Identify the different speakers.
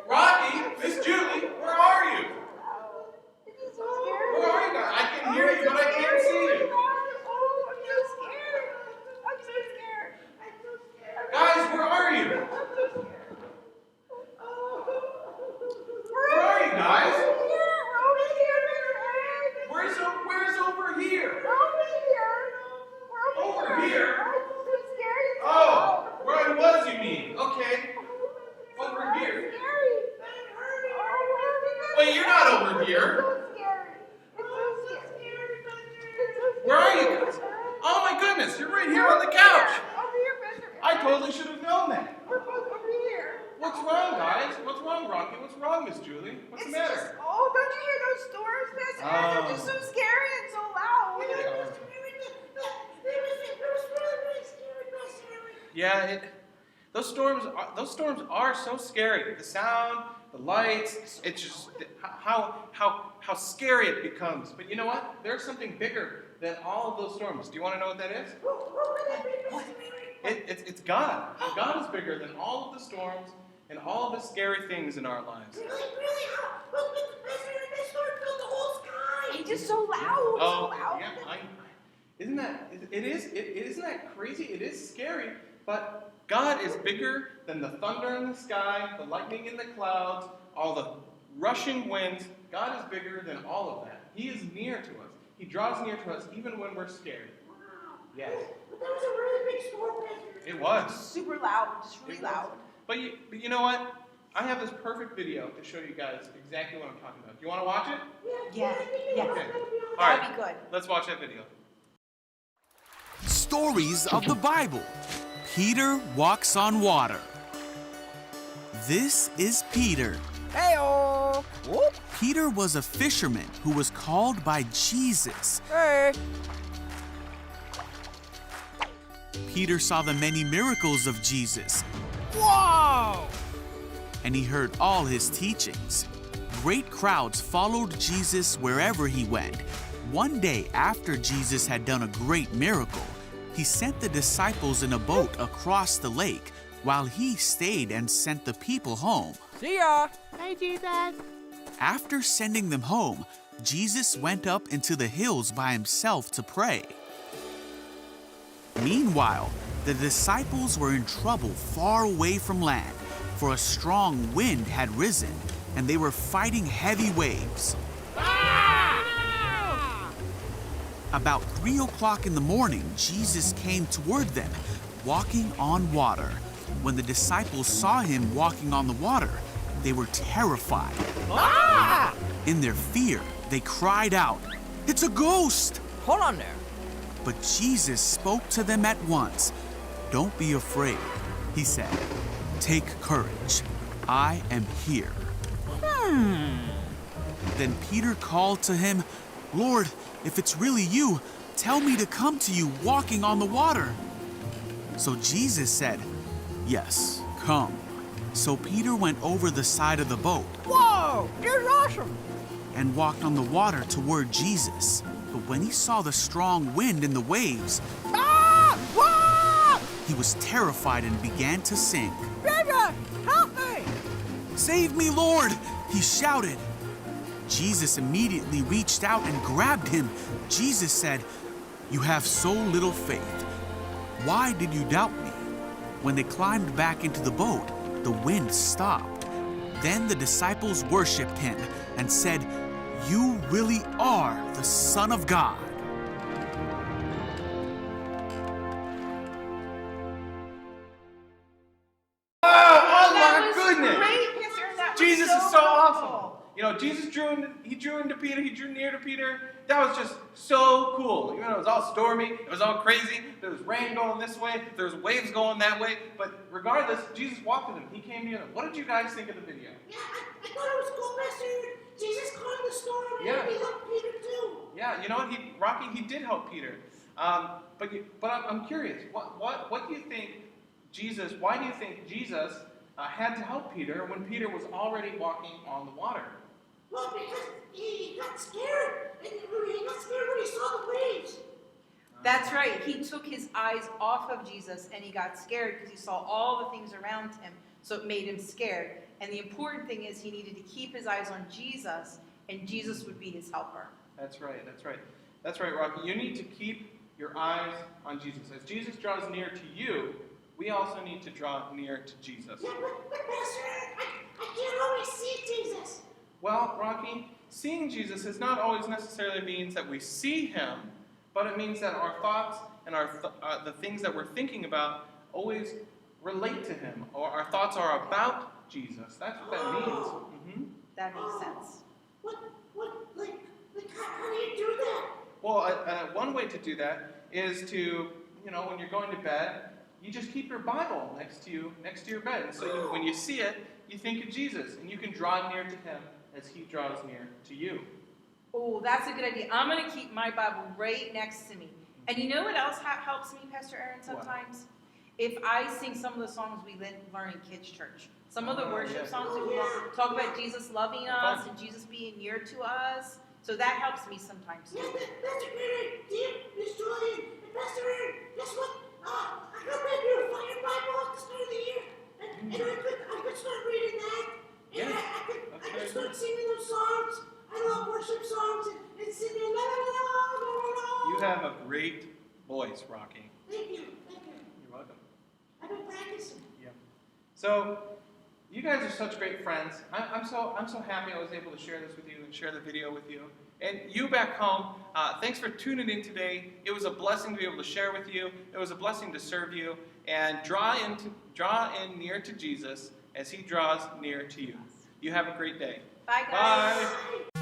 Speaker 1: Rocky, Miss Julie, where are you? Where are you guys? I can hear you, but I can't see you. Guys, where are you? Where are you guys? Where's over here? Over here? Oh, where I was, you mean? Okay. Over here. Wait, you're not over here. Where are you guys? Oh my goodness, you're right here on the couch. I totally should have known that. What's wrong, guys? What's wrong, Rocky? What's wrong, Miss Julie? What's the matter?
Speaker 2: Don't you hear those storms, Miss? They're just so scary and so loud.
Speaker 1: Yeah, those storms are so scary. The sound, the lights, it's just how scary it becomes. But you know what? There's something bigger than all of those storms. Do you want to know what that is? It's God. God is bigger than all of the storms and all of the scary things in our lives.
Speaker 2: It's just so loud.
Speaker 1: Oh, yeah. Isn't that crazy? It is scary, but God is bigger than the thunder in the sky, the lightning in the clouds, all the rushing winds. God is bigger than all of that. He is near to us. He draws near to us even when we're scared. Yes.
Speaker 3: But that was a really big storm, Pastor.
Speaker 1: It was.
Speaker 2: Super loud, just really loud.
Speaker 1: But you know what? I have this perfect video to show you guys exactly what I'm talking about. Do you want to watch it?
Speaker 2: Yeah.
Speaker 1: Okay. All
Speaker 2: That'd
Speaker 1: right.
Speaker 2: be good.
Speaker 1: Let's watch that video.
Speaker 4: Stories of the Bible. Peter walks on water. This is Peter.
Speaker 5: Hey-o! Whoop!
Speaker 4: Peter was a fisherman who was called by Jesus.
Speaker 5: Hey!
Speaker 4: Peter saw the many miracles of Jesus,
Speaker 5: Whoa!
Speaker 4: and he heard all his teachings. Great crowds followed Jesus wherever he went. One day after Jesus had done a great miracle, he sent the disciples in a boat across the lake while he stayed and sent the people home.
Speaker 5: See ya! Hey, Jesus!
Speaker 4: After sending them home, Jesus went up into the hills by himself to pray. Meanwhile, the disciples were in trouble far away from land, for a strong wind had risen, and they were fighting heavy waves. About 3 o'clock in the morning, Jesus came toward them, walking on water. When the disciples saw him walking on the water, they were terrified. In their fear, they cried out, "It's a ghost!"
Speaker 5: Hold on there.
Speaker 4: But Jesus spoke to them at once. "Don't be afraid," he said. "Take courage. I am here." Then Peter called to him, "Lord, if it's really you, tell me to come to you walking on the water." So Jesus said, "Yes, come." So Peter went over the side of the boat
Speaker 5: Whoa! You're awesome!
Speaker 4: and walked on the water toward Jesus. But when he saw the strong wind and the waves,
Speaker 5: Whoa!
Speaker 4: he was terrified and began to sink.
Speaker 5: Baby, help me!
Speaker 4: "Save me, Lord!" he shouted. Jesus immediately reached out and grabbed him. Jesus said, "You have so little faith. Why did you doubt me?" When they climbed back into the boat, the wind stopped. Then the disciples worshipped him and said, "You really are the Son of God."
Speaker 1: Oh
Speaker 2: That
Speaker 1: my
Speaker 2: was
Speaker 1: goodness!
Speaker 2: great, Mister. That was
Speaker 1: Jesus is so awesome.
Speaker 2: cool.
Speaker 1: You know, Jesus drew into Peter, he drew near to Peter. That was just so cool. You know, it was all stormy, it was all crazy. There was rain going this way, there was waves going that way. But regardless, Jesus walked with them. He came near them. What did you guys think of the video?
Speaker 3: Yeah, I thought it was cool, Pastor. Jesus calmed the storm,
Speaker 1: Yeah.
Speaker 3: and he helped Peter too.
Speaker 1: Yeah, you know what? Rocky, he did help Peter. But I'm curious. What do you think Jesus? Why do you think Jesus had to help Peter when Peter was already walking on the water?
Speaker 3: Well, because he got scared. And he got scared when he saw the waves.
Speaker 2: That's right. He took his eyes off of Jesus and he got scared because he saw all the things around him. So it made him scared. And the important thing is he needed to keep his eyes on Jesus, and Jesus would be his helper.
Speaker 1: That's right, that's right. That's right, Rocky. You need to keep your eyes on Jesus. As Jesus draws near to you, we also need to draw near to Jesus.
Speaker 3: Yeah, but Pastor, I can't always see Jesus.
Speaker 1: Well, Rocky, seeing Jesus is not always necessarily means that we see him, but it means that our thoughts and the things that we're thinking about always relate to him, or our thoughts are about Jesus. That's what that means. Mm-hmm.
Speaker 2: That makes sense.
Speaker 3: How do you do that?
Speaker 1: Well, one way to do that is to, when you're going to bed, you just keep your Bible next to your bed. And so when you see it, you think of Jesus, and you can draw near to him as he draws near to you.
Speaker 2: Oh, that's a good idea. I'm going to keep my Bible right next to me. And you know what else helps me, Pastor Aaron, sometimes? If I sing some of the songs we learn in kids' church. Some of the worship songs that we talk about Jesus loving us and Jesus being near to us. So that helps me sometimes too.
Speaker 3: Yeah, that's a great idea, Miss Julian. And Pastor Aaron, guess what? I got that new Fire Bible at the start of the year. And I could start reading that. And I could start singing those songs. I love worship songs and singing la la la la la la.
Speaker 1: You have a great voice, Rocky.
Speaker 3: Thank you.
Speaker 1: You're welcome.
Speaker 3: I've been practicing.
Speaker 1: Yeah. So, you guys are such great friends. I'm so happy I was able to share this with you and share the video with you. And you back home, thanks for tuning in today. It was a blessing to be able to share with you. It was a blessing to serve you. And draw in near to Jesus as he draws near to you. You have a great day.
Speaker 2: Bye, guys.
Speaker 1: Bye.